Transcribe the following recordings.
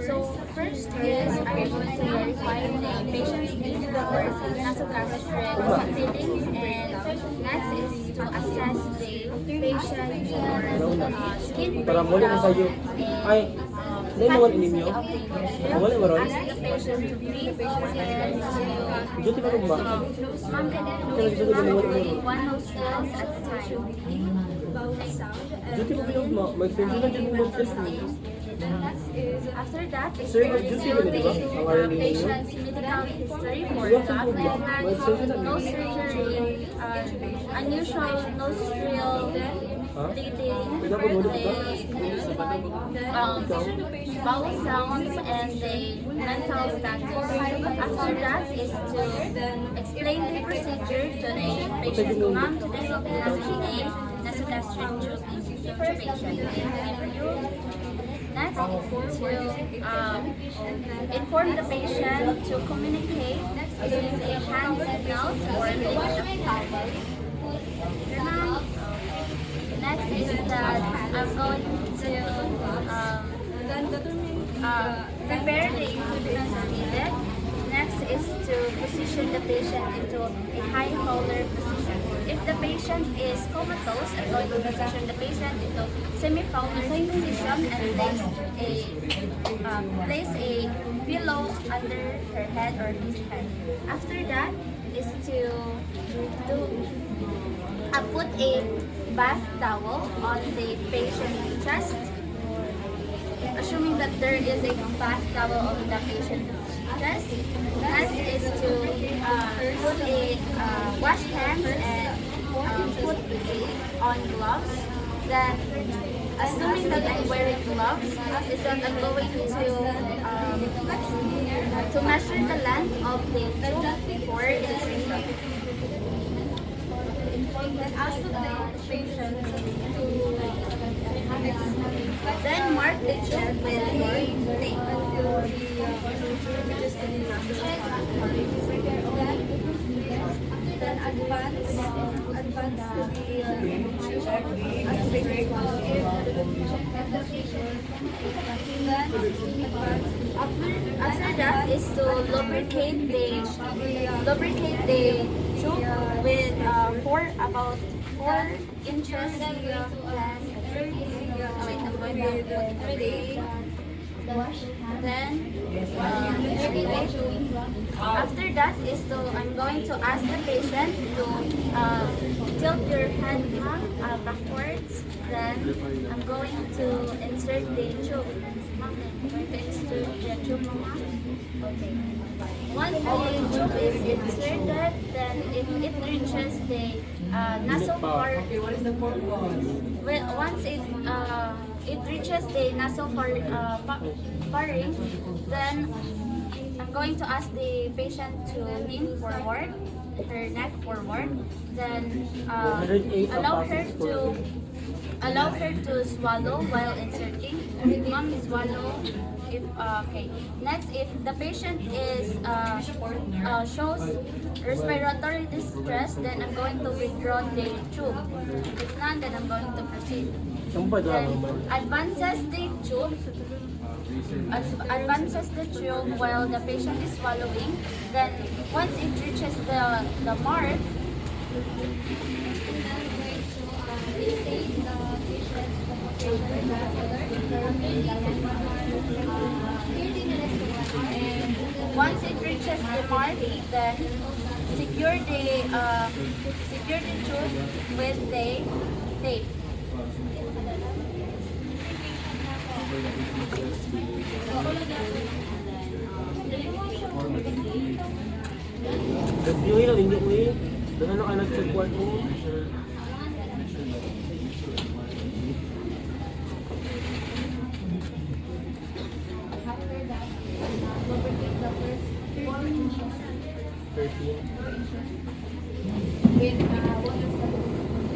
So first is I'm going to verify the patient's need for nasogastric feeding, and next is to assess the patient for skin breakdown and Wala ninyo? Wala ba ron? ask the patient to breathe and to Duty ba ba? ma'am, can you breathe one nostrils at a time? Duty ba ba yung mag-surgery na dyan mo test mo? After that, is Sir, to mag-duty review ba diba? the Ang RNA ninyo? patient's medical history for Wala sa that. po ba? Mag-surgery No na. surgery, unusual nostril Ha? bleeding, Ikaw ba mo diba? bowel sounds, and the mental status. After that is to explain the procedure to the patient's mom to the nasogastric intubation. Next is to inform the patient to communicate using a hand signals or the towel. Next is that I'm going to prepare the instruments needed. Next is to position the patient into a high folder position. If the patient is comatose, I'm going to position the patient into semi-folder position and place a pillow under her head or his head. After that is to put a bath towel on the patient's chest, assuming that there is a bath towel on the patient's chest. Next is to put a wash hands and put on gloves. Then, assuming that I'm wearing gloves, is that I'm going to measure the length of the tube before insertion. Then ask the patient to then mark the tube with a tape until then advance to the after that is to lubricate the tube with about 4 inches then after that is to I'm going to ask the patient to tilt your hand backwards. Then I'm going to insert the tube. I'm going to insert the tube. Okay. Once the tube is inserted, then if it reaches the nasal part, once it reaches the nasal pharynx, then I'm going to ask the patient to lean forward, her neck forward, then allow her to swallow while inserting. Mom, swallow. If okay. Next, if the patient is shows respiratory distress, then I'm going to withdraw the tube. If not, then I'm going to proceed. Then advances the tube while the patient is swallowing. Then once it reaches the mark, once it reaches the mark, then secure the tube with the tape. Yung ino, hindi mo yun. Doon ano ka nag-check one mo?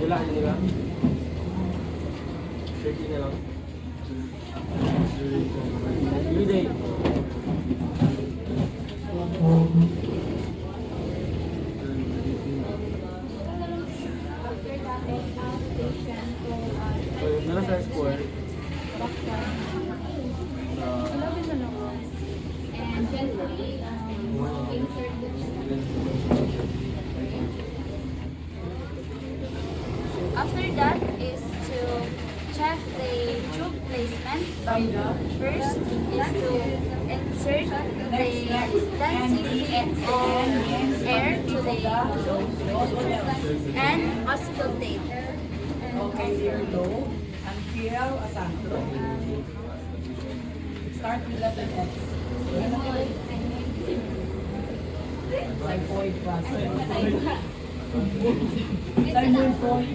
Wala nila. 13 na lang. Everyday. Nara sa square. And gently insert the tube. After that is to check the tube placement. First is to insert the density of air to the tube and auscultate. Okay, zero low until asantro. Start with letter X. Xiphoid process. Xiphoid. Xiphoid.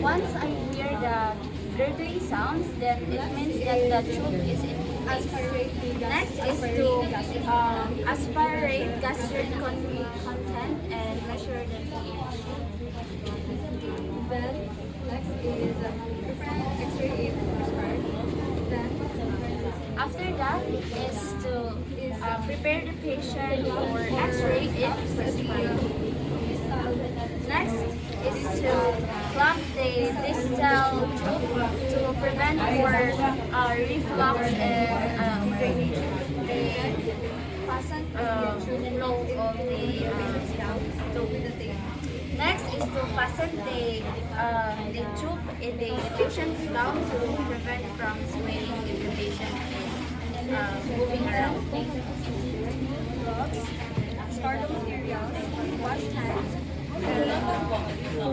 Once I hear the gurgling sounds, then it means that the tube is in place. Next is to aspirate gastric content and measure the pH. Then next is prepare X-ray if prescribed. Then After that is to prepare the patient for X-ray if prescribed. Next is to plug the distal tube to prevent for reflux and drainage the flow of the tube. Next is to fasten the tube in the patient's gown to prevent from swaying if the patient is moving around. gloves, start the materials, wash hands.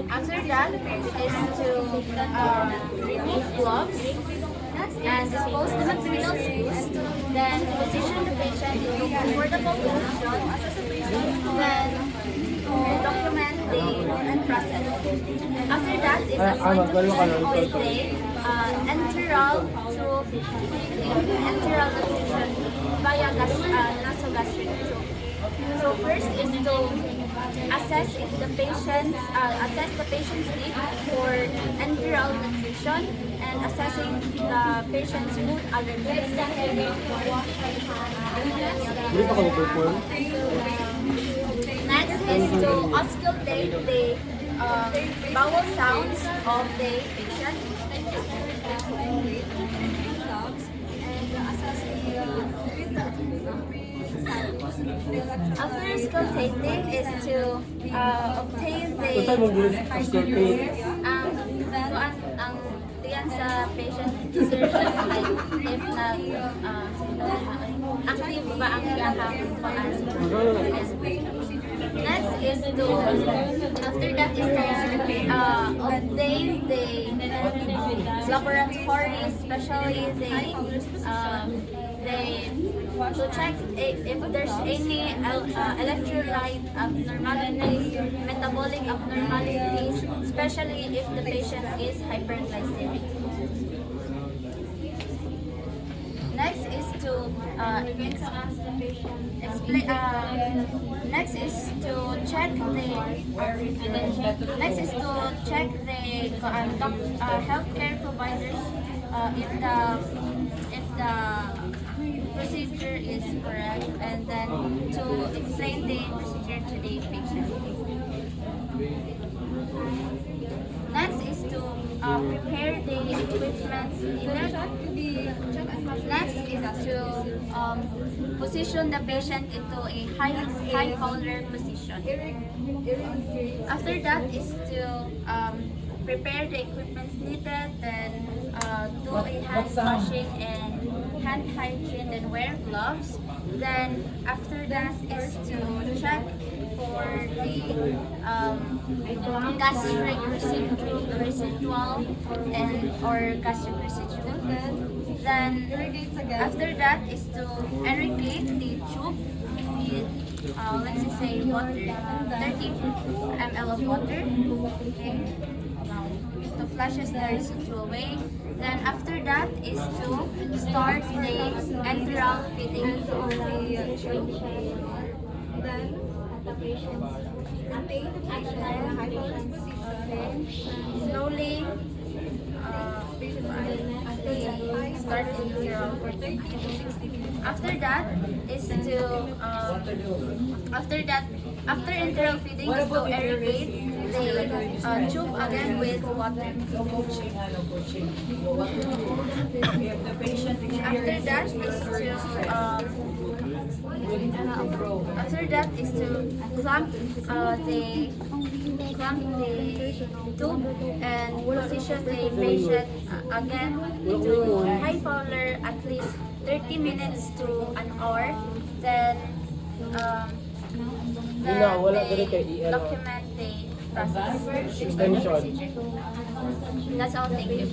After that is to remove gloves and dispose the materials used. Then position the patient into comfortable position. Then document the process. After that is appointment of the enteral nutrition via nasogastric tube. So first is to assess if the patient's need for enteral nutrition and assessing the patient's food allergies. Hindi pa ka mag-perform? Next is to auscultate the bowel sounds of the patient. Gloves and assess After auscultating is to obtain the Ito tayo mag-auscultate. ang diyan sa patient surgeon if na active ba ang iyahang paan. Next is to after that is to obtain the laboratory, especially to check if there's any electrolyte abnormalities, metabolic abnormalities, especially if the patient is hyperglycemic. Next is to next is to check the healthcare providers if the procedure is correct, and then to explain the procedure to the patient. Next is to prepare the equipment needed. Next is to position the patient into a high folder position. After that is to prepare the equipment needed, then do a hand washing and hand hygiene, then wear gloves. Then after that is to check for the gastric residual and or gastric residual. Then after that is to irrigate the tube with let's just say water, 30 ml of water. Okay. To flushes the residual away. Then after that is to start the enteral feeding. Then maintain the patient in a high focus position. Slowly start enteral. For 30 to 60 minutes. After that is to After that, after enteral feeding is to irrigate the tube again with water. So, coaching, coaching. What to do? If the patient After that is after that is to clamp the tube and position the patient again into high fowler at least 30 minutes to an hour. Then wala dali kay EL. document the process. Extension. That's all. Thank you.